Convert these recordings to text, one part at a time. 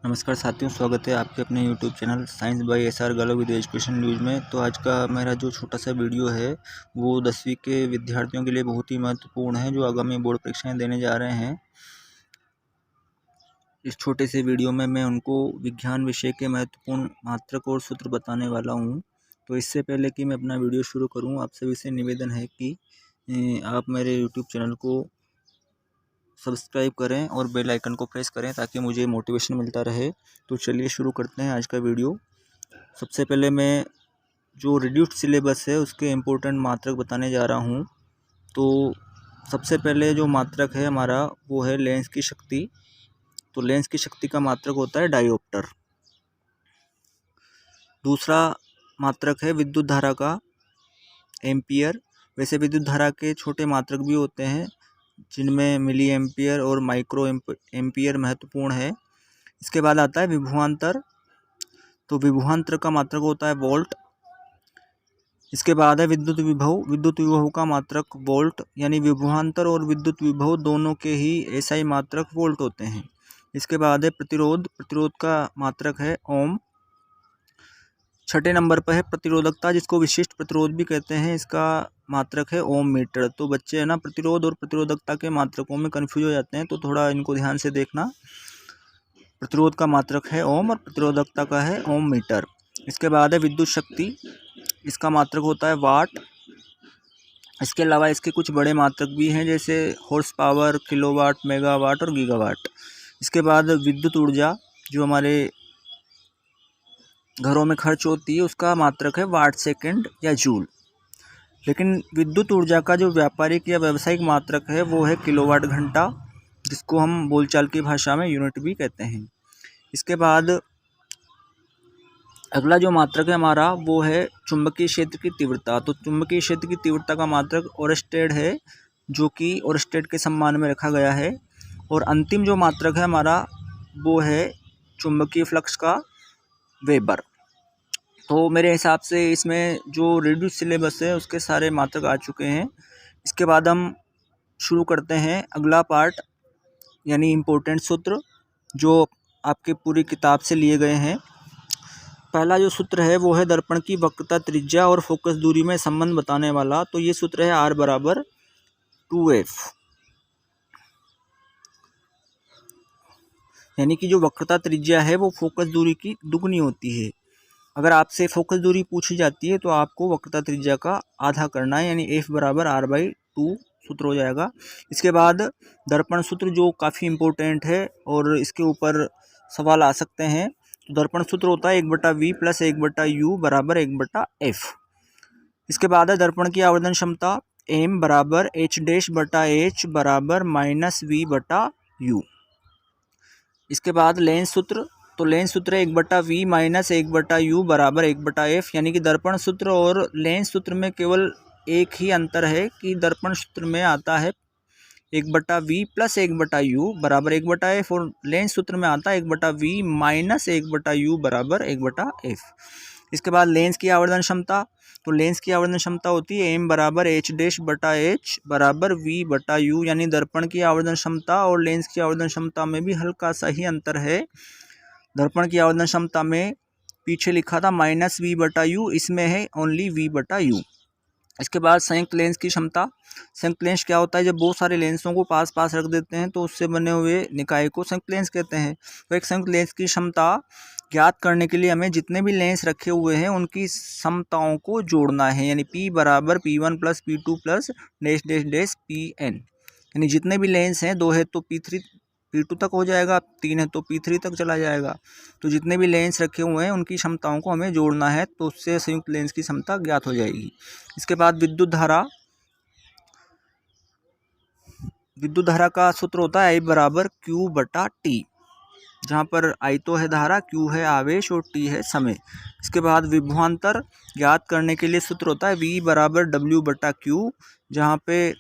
नमस्कार साथियों, स्वागत है आपके अपने YouTube channel science by SR गलो विद एजुकेशन न्यूज़ में। तो आज का मेरा जो छोटा सा वीडियो है वो 10वीं के विद्यार्थियों के लिए बहुत ही महत्वपूर्ण है, जो आगामी बोर्ड परीक्षाएं देने जा रहे हैं। इस छोटे से वीडियो में मैं उनको विज्ञान विषय के महत्वपूर्ण मात्रक और सूत्र बताने वाला हूँ। तो इससे पहले कि मैं अपना वीडियो शुरू करूँ, आप सभी से निवेदन है कि आप मेरे यूट्यूब चैनल को सब्सक्राइब करें और बेल आइकन को प्रेस करें ताकि मुझे मोटिवेशन मिलता रहे। तो चलिए शुरू करते हैं आज का वीडियो। सबसे पहले मैं जो रिड्यूस्ड सिलेबस है उसके इम्पोर्टेंट मात्रक बताने जा रहा हूँ। तो सबसे पहले जो मात्रक है हमारा वो है लेंस की शक्ति। तो लेंस की शक्ति का मात्रक होता है डायोप्टर। दूसरा मात्रक है विद्युत धारा का, एम्पियर। वैसे विद्युत धारा के छोटे मात्रक भी होते हैं जिनमें मिली एम्पियर और माइक्रो एम्पियर महत्वपूर्ण है। इसके बाद आता है विभवांतर। तो विभवांतर का मात्रक होता है वोल्ट। इसके बाद है विद्युत विभव। विद्युत विभव का मात्रक वोल्ट, यानी विभवांतर और विद्युत विभव दोनों के ही एसआई मात्रक वोल्ट होते हैं। इसके बाद है प्रतिरोध। प्रतिरोध का मात्रक है ओम। छठे नंबर पर है प्रतिरोधकता, जिसको विशिष्ट प्रतिरोध भी कहते हैं। इसका मात्रक है ओम मीटर। तो बच्चे है ना प्रतिरोध और प्रतिरोधकता के मात्रकों में कन्फ्यूज हो जाते हैं, तो थोड़ा इनको ध्यान से देखना। प्रतिरोध का मात्रक है ओम और प्रतिरोधकता का है ओम मीटर। इसके बाद है विद्युत शक्ति। इसका मात्रक होता है वाट। इसके अलावा इसके कुछ बड़े मात्रक भी हैं, जैसे हॉर्स पावर, किलोवाट, मेगावाट और गीगावाट। इसके बाद विद्युत ऊर्जा जो हमारे घरों में खर्च होती है उसका मात्रक है वाट सेकंड या जूल। लेकिन विद्युत ऊर्जा का जो व्यापारिक या व्यावसायिक मात्रक है वो है किलोवाट घंटा, जिसको हम बोलचाल की भाषा में यूनिट भी कहते हैं। इसके बाद अगला जो मात्रक है हमारा वो है चुंबकीय क्षेत्र की तीव्रता। तो चुंबकीय क्षेत्र की तीव्रता का मात्रक ओरस्टेड है, जो कि ओरस्टेड के सम्मान में रखा गया है। और अंतिम जो मात्रक है हमारा वो है चुंबकीय फ्लक्स का वेबर। तो मेरे हिसाब से इसमें जो रिड्यूस सिलेबस है उसके सारे मात्रक आ चुके हैं। इसके बाद हम शुरू करते हैं अगला पार्ट, यानी इम्पोर्टेंट सूत्र जो आपके पूरी किताब से लिए गए हैं। पहला जो सूत्र है वो है दर्पण की वक्रता, त्रिज्या और फोकस दूरी में संबंध बताने वाला। तो ये सूत्र है R बराबर 2F, यानी कि जो वक्रता त्रिज्या है वो फोकस दूरी की दुगनी होती है। अगर आपसे फोकस दूरी पूछी जाती है तो आपको वक्रता त्रिज्या का आधा करना है, यानी F बराबर R/2 सूत्र हो जाएगा। इसके बाद दर्पण सूत्र जो काफ़ी इम्पोर्टेंट है और इसके ऊपर सवाल आ सकते हैं। तो दर्पण सूत्र होता है 1/V प्लस 1/U बराबर 1/F। इसके बाद है दर्पण की आवर्धन क्षमता, M बराबर H' बराबर -V/U। इसके बाद लेंस सूत्र। तो लेंस सूत्र है 1/V माइनस 1/U बराबर 1/F, यानी कि दर्पण सूत्र और लेंस सूत्र में केवल एक ही अंतर है कि दर्पण सूत्र में आता है 1/V प्लस 1/U बराबर 1/F और लेंस सूत्र में आता है 1/V माइनस 1/U बराबर 1/F। इसके बाद लेंस की आवर्धन क्षमता। तो लेंस की आवर्धन क्षमता होती है M बराबर H' बराबर V/U, यानी दर्पण की आवर्धन क्षमता और लेंस की आवर्धन क्षमता में भी हल्का सा ही अंतर है। दर्पण की आवर्धन क्षमता में पीछे लिखा था -V/U, इसमें है ओनली V/U। इसके बाद संयुक्त लेंस की क्षमता। संयुक्त लेंस क्या होता है? जब बहुत सारे लेंसों को पास पास रख देते हैं तो उससे बने हुए निकाय को संयुक्त लेंस कहते हैं। तो एक संयुक्त लेंस की क्षमता ज्ञात करने के लिए हमें जितने भी लेंस रखे हुए हैं उनकी समताओं को जोड़ना है, यानी P बराबर P1 plus P2 plus dash dash dash Pn, यानी जितने भी लेंस हैं, 2 है तो P2 तक हो जाएगा, 3 है तो P3 तक चला जाएगा। तो जितने भी लेंस रखे हुए हैं उनकी क्षमताओं को हमें जोड़ना है, तो उससे संयुक्त लेंस की क्षमता ज्ञात हो जाएगी। इसके बाद विद्युत धारा। विद्युत धारा का सूत्र होता है I बराबर Q/T, जहाँ पर I तो है धारा, Q है आवेश और T है समय। इसके बाद विभवांतर ज्ञात करने के लिए सूत्र होता है V बराबर W/Q, जहाँ पे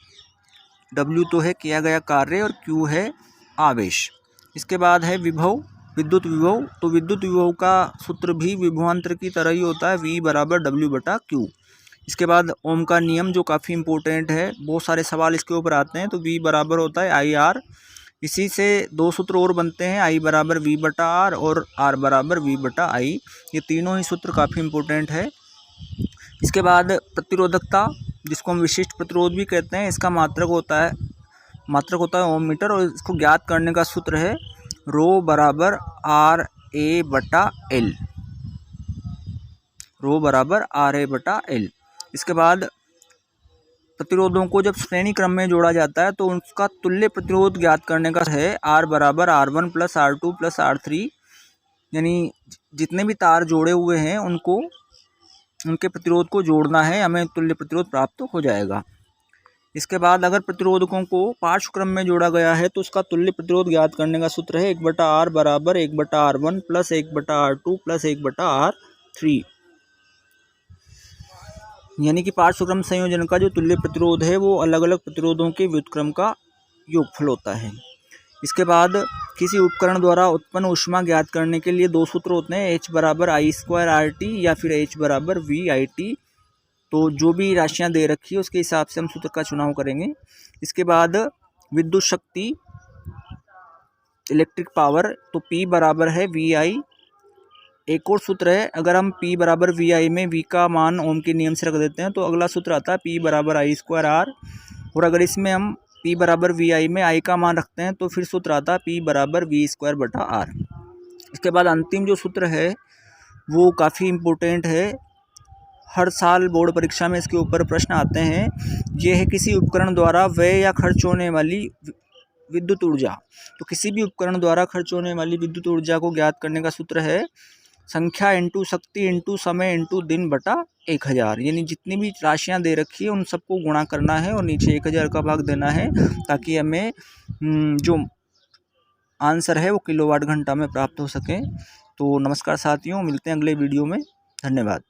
W तो है किया गया कार्य और Q है आवेश। इसके बाद है विभव, विद्युत विभव। तो विद्युत विभव का सूत्र भी विभवांतर की तरह ही होता है V बराबर W/Q। इसके बाद ओम का नियम जो काफ़ी इंपॉर्टेंट है, बहुत सारे सवाल इसके ऊपर आते हैं। तो V बराबर होता है IR, इसी से दो सूत्र और बनते हैं, I बराबर V बटा R और R बराबर V बटा I। ये तीनों ही सूत्र काफ़ी इम्पोर्टेंट है। इसके बाद प्रतिरोधकता, जिसको हम विशिष्ट प्रतिरोध भी कहते हैं, इसका मात्रक होता है ओम मीटर, और इसको ज्ञात करने का सूत्र है रो बराबर आर ए बटा एल, रो बराबर आर ए बटा एल। इसके बाद प्रतिरोधों को जब श्रेणी क्रम में जोड़ा जाता है तो उसका तुल्य प्रतिरोध ज्ञात करने का है R बराबर R1 plus R2 plus R3, यानी जितने भी तार जोड़े हुए हैं उनके प्रतिरोध को जोड़ना है, हमें तुल्य प्रतिरोध प्राप्त हो जाएगा। इसके बाद अगर प्रतिरोधकों को पार्श्व क्रम में जोड़ा गया है तो उसका तुल्य प्रतिरोध ज्ञात करने का सूत्र है 1/R बराबर 1/R1 plus 1/R2 plus 1/R3, यानी कि पार्श्व क्रम संयोजन का जो तुल्य प्रतिरोध है वो अलग अलग प्रतिरोधों के व्युत्क्रम का योगफल होता है। इसके बाद किसी उपकरण द्वारा उत्पन्न ऊष्मा ज्ञात करने के लिए दो सूत्र होते हैं, H बराबर I²RT या फिर H बराबर VIT। तो जो भी राशियां दे रखी है उसके हिसाब से हम सूत्र का चुनाव करेंगे। इसके बाद विद्युत शक्ति, इलेक्ट्रिक पावर, तो P बराबर है VI। एक और सूत्र है, अगर हम P बराबर VI में V का मान ओम के नियम से रख देते हैं तो अगला सूत्र आता है P बराबर I²R, और अगर इसमें हम P बराबर VI में I का मान रखते हैं तो फिर सूत्र आता है P बराबर V² बटा R। इसके बाद अंतिम जो सूत्र है वो काफ़ी इम्पोर्टेंट है, हर साल बोर्ड परीक्षा में इसके ऊपर प्रश्न आते हैं। ये है किसी उपकरण द्वारा व्यय या खर्च होने वाली विद्युत ऊर्जा। तो किसी भी उपकरण द्वारा खर्च होने वाली विद्युत ऊर्जा को ज्ञात करने का सूत्र है संख्या इंटू शक्ति इंटू समय इंटू दिन बटा 1000, यानी जितनी भी राशियां दे रखी है उन सबको गुणा करना है और नीचे 1000 का भाग देना है, ताकि हमें जो आंसर है वो किलोवाट घंटा में प्राप्त हो सके। तो नमस्कार साथियों, मिलते हैं अगले वीडियो में, धन्यवाद।